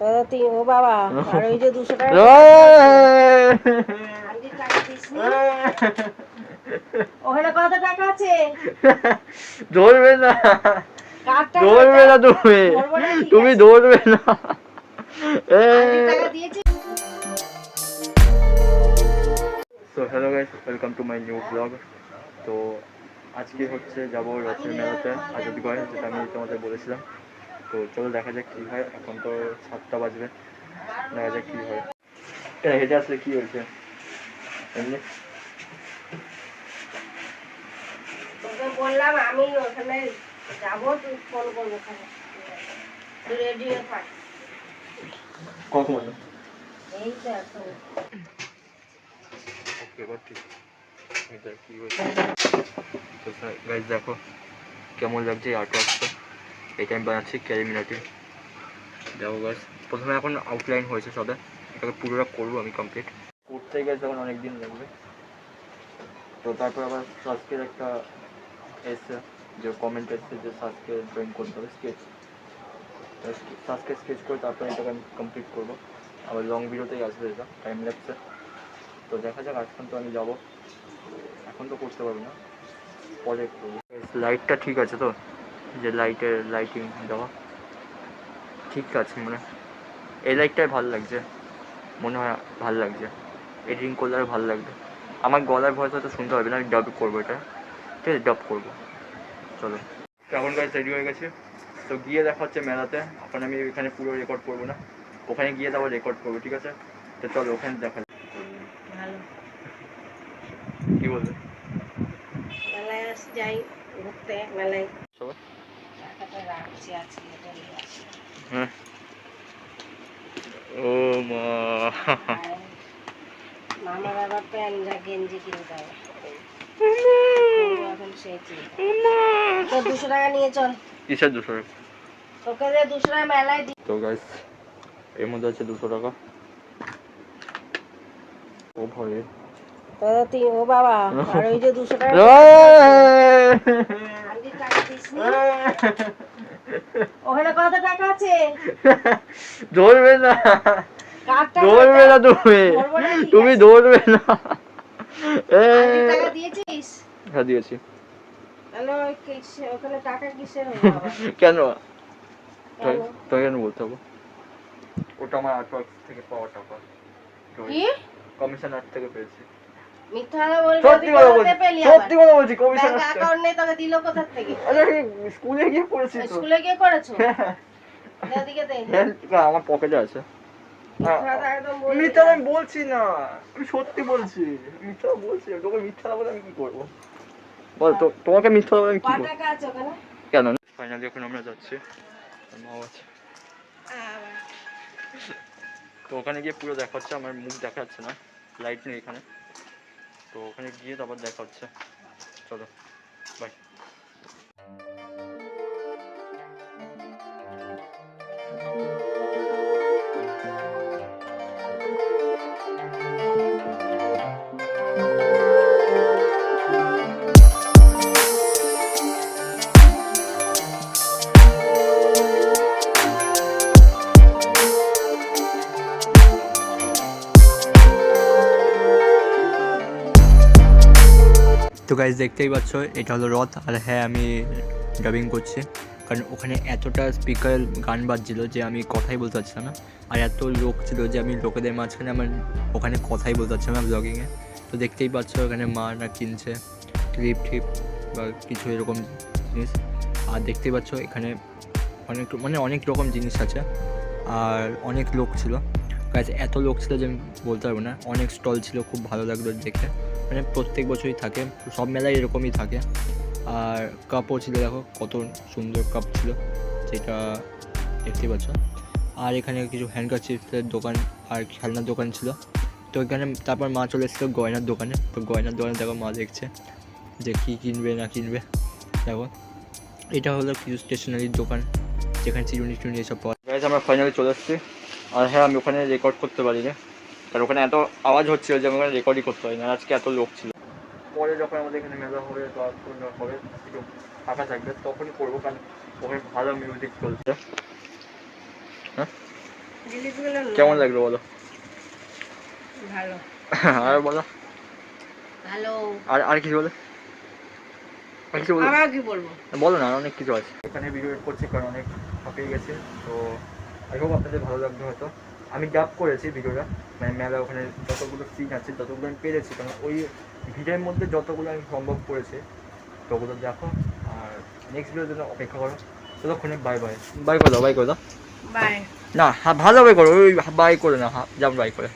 ও বাবা, আর ওই যে 200 টাকা ওখানে কত টাকা আছে? ধরবে না, ধরবে না, তুমি ধরবে না। So hello guys, welcome to my new blog. তো আজকে হচ্ছে যাবো রথের মেলাতে আজাদগড়ে, যেটা আমি তোমাদের বলেছিলাম। তো চলো দেখা যাক কী হয়। এখন তো 7টা বাজবে, দেখা যাক কী হয়। এটা হেঁটে আসলে কী হয়েছে এমনি? তোকে বললাম আমি ওখানে যাবো, তুই ফোন করবো, তুই রেডি হয়ে থাক। কখন? এই তো এখন। ওকে, এবার ঠিক এটা কী হয়েছে। তো গাইস দেখো কেমন লাগছে এই আর্টওয়ার্কটা। এটা আমি বানাচ্ছি ক্যারিমিনাটি। দেখো গাইস, প্রথমে এখন আউটলাইন হয়েছে সবে, এটাকে পুরোটা করবো আমি কমপ্লিট। করতে গেছে তখন অনেক দিন লাগবে। তো তারপর আবার সাজকের একটা এসছে, যে কমেন্ট এসছে যে সাজকে ড্রয়িং করতে হবে, স্কেচ। সাজকে স্কেচ করে তারপরে এটাকে আমি কমপ্লিট করবো। আবার লং ভিডিওতেই আসবে, এটা টাইম লাগছে। তো দেখা যাক, আজকাল তো আমি যাবো, এখন তো করতে পারবো না, পরে করবো। লাইটটা ঠিক আছে তো, যে লাইটিং দেওয়া ঠিক আছে, মানে এই লাইটটাই ভালো লাগছে, মনে হয় ভালো লাগছে। এডিটিং করলে আর ভালো লাগবে। আমার গলার ভয়েস হয়তো শুনতে হবে না, আমি ডাব করবো এটা, ঠিক আছে, ডাব করবো। চলো, কেমন গাছ রেডি হয়ে গেছে। তো গিয়ে দেখা হচ্ছে মেলাতে। এখন আমি এখানে পুরো রেকর্ড করবো না, ওখানে গিয়ে তারপর রেকর্ড করবো, ঠিক আছে। তো চলো ওখানে দেখা যাক। কী বলবে? মেলায় যাই ঘুরতে, মেলায় সবাই টাকাটা রাখছি আজকে, এটা নিয়ে আসি। হ্যাঁ। ও মা, মামার আবার প্যান্ট যা গেঞ্জি কিনতে হবে, এখন সেই চিন্তা। তো 200 টাকা নিয়ে চল। কিসের 200 টাকা? তোকে যে 200 টাকা মেলায় দি। তো গাইস, এর মধ্যে আছে 200 টাকা। ও ভয়ে, ও বাবা, আর ওই যে 200 টাকা ওখানে কত টাকা আছে? ধরবে না, ধরবে না, তুমি ধরবে না। টাকা দিয়েছিস? হ্যাঁ দিয়েছি। তাহলে ওখানে টাকা কিসের? কেন তোকে কেন বলতে হবে? ওটা আমার আর্টওয়ার্ক থেকে পাওয়া টাকা, কমিশনার থেকে পেয়েছি। মিথ্যা বলবি? সত্যি কথা বলছি, সত্যি কথা বলছি। কমিশনার অ্যাকাউন্ট নেই, তোকে দিল কোথা থেকে? আরে স্কুলে গিয়ে করেছি তো। স্কুলে গিয়ে করেছো? এদিকে দে। আমার পকেটে আছে। মিথ্যা আমি বলছি না, আমি সত্যি বলছি। মিথ্যা বলছি, তোকে মিথ্যা বলে আমি কি করবো বল? তো তোমাকে মিথ্যা বলে আমি কি করবো? টাকা আছে ওখানে? কেন? ফাইনালি এখন আমরা যাচ্ছি, মাও আছে। তো ওখানে গিয়ে পুরো দেখা হচ্ছে, আমার মুখ দেখা যাচ্ছে না, লাইট নেই এখানে। তো ওখানে গিয়ে তারপর দেখা হচ্ছে, চলো বাই। তো গাইজ দেখতেই পাচ্ছ, এটা হলো রথ। আর হ্যাঁ, আমি ডাবিং করছি, কারণ ওখানে এতটা স্পিকার গান বাজছিল যে আমি কথাই বলতে পারছিলাম না। আর এত লোক ছিল যে আমি লোকেদের মাঝখানে আমার ওখানে কথাই বলতে পারছিলাম না ব্লগিংয়ে। তো দেখতেই পাচ্ছ ওখানে মা না কিনছে ক্লিপ টিপ বা কিছু এরকম জিনিস। আর দেখতেই পাচ্ছ এখানে অনেক রকম জিনিস আছে, আর অনেক লোক ছিল। গাইজ এত লোক ছিল যে আমি বলতে পারবো না। অনেক স্টল ছিল, খুব ভালো লাগলো দেখে। মানে প্রত্যেক বছরই থাকে, সব মেলায় এরকমই থাকে। আর কাপও ছিল, দেখো কত সুন্দর কাপ ছিল, যেটা দেখতেই পাচ্ছ। আর এখানে কিছু হ্যান্ডকারচিপের দোকান আর খেলনার দোকান ছিল। তো এখানে তারপর মা চলে এসেছিলো গয়নার দোকানে। তো গয়নার দোকানে দেখো মা দেখছে যে কী কিনবে না কিনবে। দেখো এটা হলো কিছু স্টেশনারির দোকান, যেখানে চিরুনি টুনি এসব পাওয়া যায়। আমরা ফাইনালি চলে এসেছি। আর হ্যাঁ, আমি ওখানে রেকর্ড করতে পারি না, কারণ ওখানে এত আওয়াজ হচ্ছিল যে আমি ওখানে রেকর্ডই করতে পারি না। আজকে এত লোক ছিল। পরে যখন আমাদের এখানে মেলা হবে বা কোনো হবে, একটু ফাঁকা থাকবে, তখনই করবো, কারণ ওখানে ভালো মিউজিক চলছে। হ্যাঁ, জিলিপিগুলো কেমন লাগলো বলো? ভালো আর বলো, ভালো। আর আর কিছু বলো, আর কিছু বলো, আবার কি বলবো? বলো না, আর অনেক কিছু আছে। এখানে ভিডিও এড করছি কারণ অনেক হাঁপিয়ে গেছে। তো আই হোপ আপনাদের ভালো লাগবে হয়তো। আমি ডাব করেছি ভিডিওটা, মানে মেলা ওখানে যতগুলো সিন আছে ততগুলো আমি পেরেছি, কারণ ওই ভিডিওর মধ্যে যতগুলো আমি সম্ভব করেছি ততগুলো দেখো। আর নেক্সট ভিডিওর জন্য অপেক্ষা করো। ততক্ষণে বাই বাই। বাই করে দাও, বাই করে দাও। বাই। না ভালোভাবে করো, ওই বাই করে না, যেমন বাই করে।